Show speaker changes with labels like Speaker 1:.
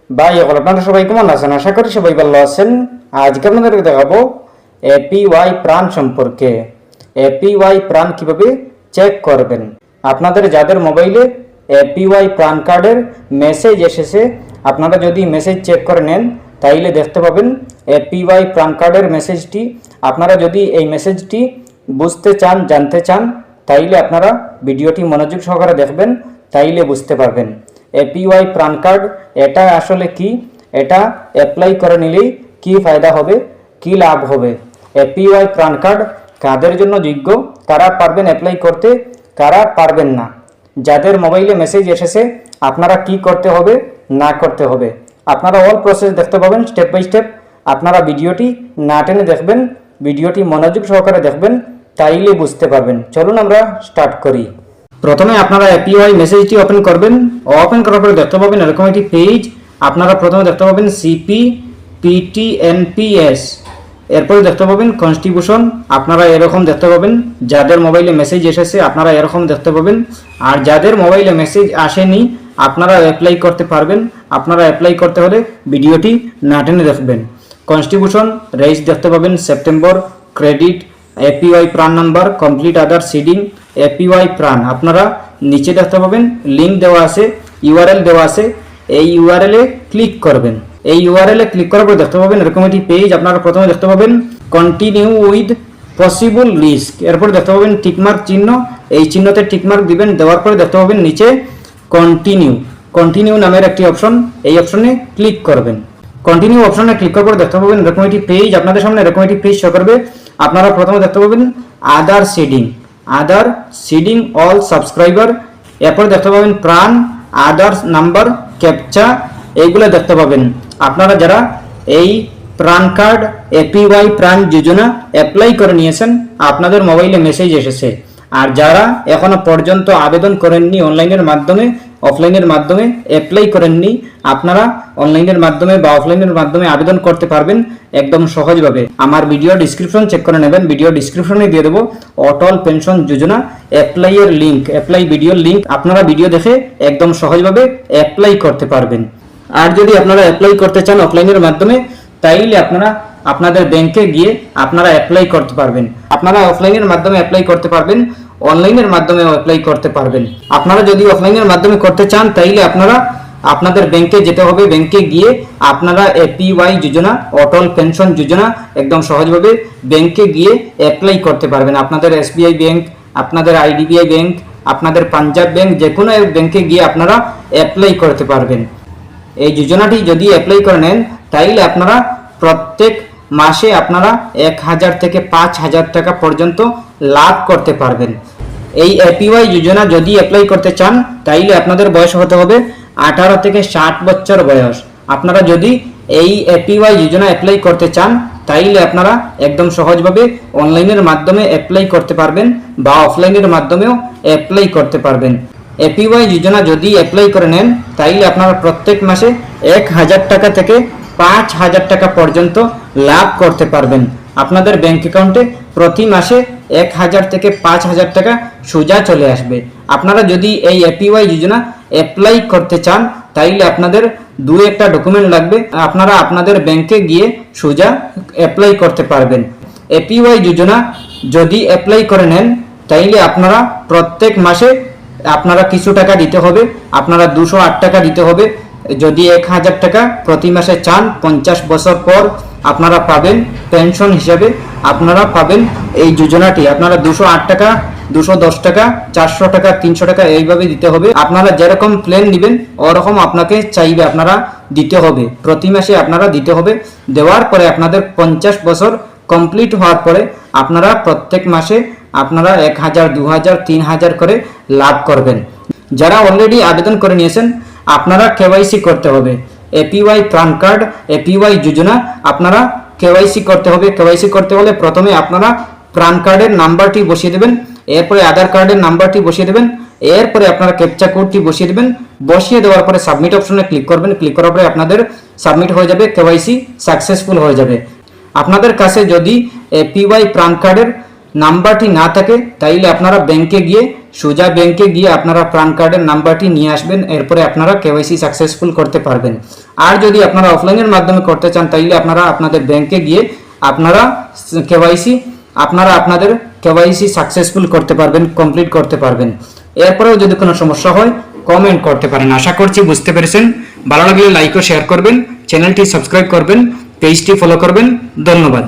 Speaker 1: ভাই আপনারা সবাই কেমন আছেন? আশা করি সবাই ভালো আছেন। আজকে আপনাদেরকে দেখাবো এপিওয়াই প্রাণ সম্পর্কে। এপিওয়াই প্রাণ কিভাবে চেক করবেন। আপনাদের যাদের মোবাইলে এপিওয়াই প্রাণ কার্ডের মেসেজ এসেছে, আপনারা যদি মেসেজ চেক করে নেন তাইলে দেখতে পাবেন এপিওয়াই প্রাণ কার্ডের মেসেজটি। আপনারা যদি এই মেসেজটি বুঝতে চান, জানতে চান, তাইলে আপনারা ভিডিওটি মনোযোগ সহকারে দেখবেন, তাইলে বুঝতে পারবেন এপিওয়াই প্রাণ কার্ড এটা আসলে কি, এটা অ্যাপ্লাই করে নিলেই কি ফায়দা হবে, কি লাভ হবে। এপিওয়াই প্রাণ কার্ড কাদের জন্য যোগ্য, কারা পারবেন অ্যাপ্লাই করতে, কারা পারবেন না। যাদের মোবাইলে মেসেজ এসেছে আপনারা কি করতে হবে না করতে হবে, আপনারা অল প্রসেস দেখতে পাবেন স্টেপ বাই স্টেপ। আপনারা ভিডিওটি না টেনে দেখবেন, ভিডিওটি মনোযোগ সহকারে দেখবেন, তাইলে বুঝতে পারবেন। চলুন আমরা স্টার্ট করি। প্রথমে আপনারা এপিওয়াই মেসেজটি ওপেন করবেন। ওপেন করার পরে দেখতে পাবেন এরকম একটি পেজ। আপনারা প্রথমে দেখতে পাবেন সিপি পিটিএনপিএস, এরপরে দেখতে পাবেন কনস্টিটিউশন। আপনারা এরকম দেখতে পাবেন। যাদের মোবাইলে মেসেজ এসেছে আপনারা এরকম দেখতে পাবেন, আর যাদের মোবাইলে মেসেজ আসেনি আপনারা অ্যাপ্লাই করতে পারবেন। আপনারা অ্যাপ্লাই করতে হলে ভিডিওটি না টেনে দেখবেন। কনস্টিটিউশন রেজ দেখতে পাবেন, সেপ্টেম্বর, ক্রেডিট, এপিওয়াই প্রাণ নাম্বার, কমপ্লিট আদার সিডিং, এপিওয়াই প্রাণ। আপনারা নিচে দেখতে পাবেন লিঙ্ক দেওয়া আছে, ইউআরএল দেওয়া আছে। এই ইউআরএলে ক্লিক করবেন। এই ইউআরএলে ক্লিক করার পর দেখতে পাবেন এরকম একটি পেজ। আপনারা প্রথমে দেখতে পাবেন কন্টিনিউ উইথ পসিবল রিস্ক, এরপর দেখতে পাবেন টিকমার্ক চিহ্ন। এই চিহ্নতে টিকমার্ক দিবেন, দেওয়ার পরে দেখতে পাবেন নিচে কন্টিনিউ, কন্টিনিউ নামের একটি অপশন, এই অপশনে ক্লিক করবেন। কন্টিনিউ অপশনে ক্লিক করার পর দেখতে পাবেন এরকম একটি পেজ। আপনাদের সামনে এরকম একটি পেজ শো করবে। আপনারা প্রথমে দেখতে পাবেন আদার সিডিং, আদার সিডিং অল সাবস্ক্রাইবার, এরপর দেখতে পাবেন প্রাণ, আদার নাম্বার, ক্যাপচা, এইগুলো দেখতে পাবেন। আপনারা যারা এই প্রাণ কার্ড এপিওয়াই প্রাণ যোজনা অ্যাপ্লাই করে নিয়েছেন আপনাদের মোবাইলে মেসেজ এসেছে, আর যারা এখনো পর্যন্ত আবেদন করেননি অনলাইনের মাধ্যমে, অফলাইনের মাধ্যমে অ্যাপ্লাই করেননি, আপনারা অনলাইনের মাধ্যমে বা অফলাইনের মাধ্যমে আবেদন করতে পারবেন একদম সহজভাবে। আমার ভিডিও ডিসক্রিপশন চেক করে নেবেন, ভিডিও ডিসক্রিপশনে দিয়ে দেবো অটল পেনশন যোজনা অ্যাপ্লাইয়ের লিঙ্ক, অ্যাপ্লাই ভিডিওর লিঙ্ক। আপনারা ভিডিও দেখে একদম সহজভাবে অ্যাপ্লাই করতে পারবেন। আর যদি আপনারা অ্যাপ্লাই করতে চান অফলাইনের মাধ্যমে, তাইলে আপনারা আপনাদের ব্যাংকে গিয়ে আপনারা অ্যাপ্লাই করতে পারবেন। আপনারা অফলাইনের মাধ্যমে অ্যাপ্লাই করতে পারবেন, অনলাইনের মাধ্যমে অ্যাপ্লাই করতে পারবেন। আপনারা যদি অফলাইনের মাধ্যমে করতে চান তাইলে আপনারা আপনাদের ব্যাংকে যেতে হবে। ব্যাংকে গিয়ে আপনারা এপিওয়াই যোজনা অটল পেনশন যোজনা একদম সহজভাবে ব্যাংকে গিয়ে অ্যাপ্লাই করতে পারবেন। আপনাদের এসবিআই ব্যাংক, আপনাদের আইডিবিআই ব্যাংক, আপনাদের পাঞ্জাব ব্যাংক, যে কোনো ব্যাংকে গিয়ে আপনারা অ্যাপ্লাই করতে পারবেন। এই যোজনাটি যদি অ্যাপ্লাই করে নেন তাইলে আপনারা প্রত্যেক মাসে আপনারা 1000 থেকে 5000 টাকা পর্যন্ত লাভ করতে পারবেন। এই এপিওয়াই যোজনা যদি অ্যাপ্লাই করতে চান তাইলে আপনাদের বয়স হতে হবে 18 থেকে 60 বছর বয়স। আপনারা যদি এই এপিওয়াই যোজনা অ্যাপ্লাই করতে চান তাইলে আপনারা একদম সহজভাবে অনলাইনের মাধ্যমে অ্যাপ্লাই করতে পারবেন বা অফলাইনের মাধ্যমেও অ্যাপ্লাই করতে পারবেন। এপিওয়াই যোজনা যদি অ্যাপ্লাই করে নেন তাইলে আপনারা প্রত্যেক মাসে 1000 টাকা থেকে 5000 টাকা পর্যন্ত লাভ করতে পারবেন। আপনাদের ব্যাংক অ্যাকাউন্টে প্রতি মাসে 1000 থেকে 5000 টাকা সোজা চলে আসবে। আপনারা যদি এই এপিওয়াই যোজনা অ্যাপ্লাই করতে চান তাইলে আপনাদের একটা ডকুমেন্ট লাগবে। আপনারা আপনাদের ব্যাংকে গিয়ে সোজা অ্যাপ্লাই করতে পারবেন। এপিওয়াই যোজনা যদি অ্যাপ্লাই করে নেন তাইলে আপনারা প্রত্যেক মাসে আপনারা কিছু টাকা দিতে হবে। আপনারা 208 টাকা দিতে হবে। যদি 1000 টাকা প্রতি মাসে চান 50 বছর পর আপনারা পাবেন পেনশন হিসাবে, আপনারা পাবেন এই যোজনাটি। আপনারা 208 টাকা, 210 টাকা, 400 টাকা, 300 টাকা এইভাবে দিতে হবে। আপনারা যেরকম প্ল্যান নেবেন ওরকম আপনাকে চাইবে আপনারা দিতে হবে, প্রতি মাসে আপনারা দিতে হবে। দেওয়ার পরে আপনাদের 50 বছর কমপ্লিট হওয়ার পরে আপনারা প্রত্যেক মাসে আপনারা 1000, 2000, 3000 করে লাভ করবেন। যারা অলরেডি আবেদন করে নিয়েছেন আপনারা কেওয়াইসি করতে হবে। এপিওয়াই প্রাণ কার্ড এপিওয়াই যোজনা আপনারা কেওয়াইসি করতে হবে। কেওয়াইসি করতে হলে প্রথমে আপনারা প্রাণ কার্ডের নাম্বারটি বসিয়ে দেবেন, এরপরে আধার কার্ডের নাম্বারটি বসিয়ে দেবেন, এরপরে আপনারা ক্যাপচা কোডটি বসিয়ে দেবেন। বসিয়ে দেওয়ার পরে সাবমিট অপশনে ক্লিক করবেন। ক্লিক করার পরে আপনাদের সাবমিট হয়ে যাবে, কেওয়াইসি সাকসেসফুল হয়ে যাবে। আপনাদের কাছে যদি এপিওয়াই প্রাণ কার্ডের নাম্বারটি না থাকে তাইলে আপনারা ব্যাংকে গিয়ে সোজা ব্যাংকে গিয়ে আপনারা প্যান কার্ডের নাম্বারটি নিয়ে আসবেন, এরপরে আপনারা কেওয়াইসি সাকসেসফুল করতে পারবেন। আর যদি আপনারা অফলাইনের মাধ্যমে করতে চান তাইলে আপনারা আপনাদের ব্যাংকে গিয়ে আপনারা আপনাদের কেওয়াইসি সাকসেসফুল করতে পারবেন, কমপ্লিট করতে পারবেন। এরপরেও যদি কোনো সমস্যা হয় কমেন্ট করতে পারেন। আশা করছি বুঝতে পেরেছেন। ভালো লাগলে লাইক ও শেয়ার করবেন, চ্যানেলটি সাবস্ক্রাইব করবেন, পেজটি ফলো করবেন। ধন্যবাদ।